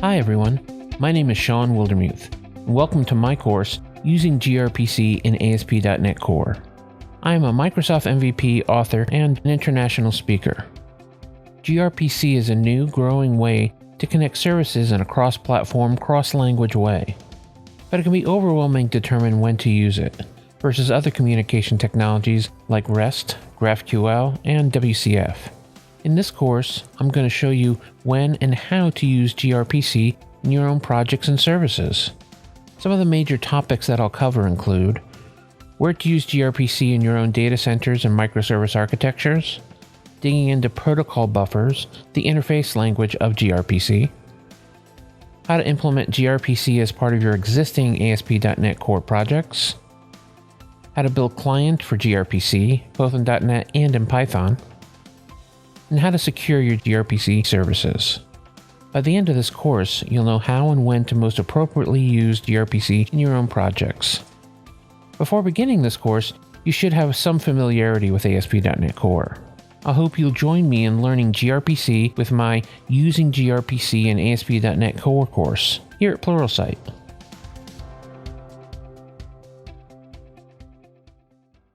Hi everyone, my name is Shawn Wildermuth, and welcome to my course, Using gRPC in ASP.NET Core. I am a Microsoft MVP author and an international speaker. gRPC is a new, growing way to connect services in a cross-platform, cross-language way. But it can be overwhelming to determine when to use it, versus other communication technologies like REST, GraphQL, and WCF. In this course, I'm going to show you when and how to use gRPC in your own projects and services. Some of the major topics that I'll cover include where to use gRPC in your own data centers and microservice architectures, digging into protocol buffers, the interface language of gRPC, how to implement gRPC as part of your existing ASP.NET Core projects, how to build client for gRPC, both in .NET and in Python, and how to secure your gRPC services. By the end of this course, you'll know how and when to most appropriately use gRPC in your own projects. Before beginning this course, you should have some familiarity with ASP.NET Core. I hope you'll join me in learning gRPC with my Using gRPC in ASP.NET Core course here at Pluralsight.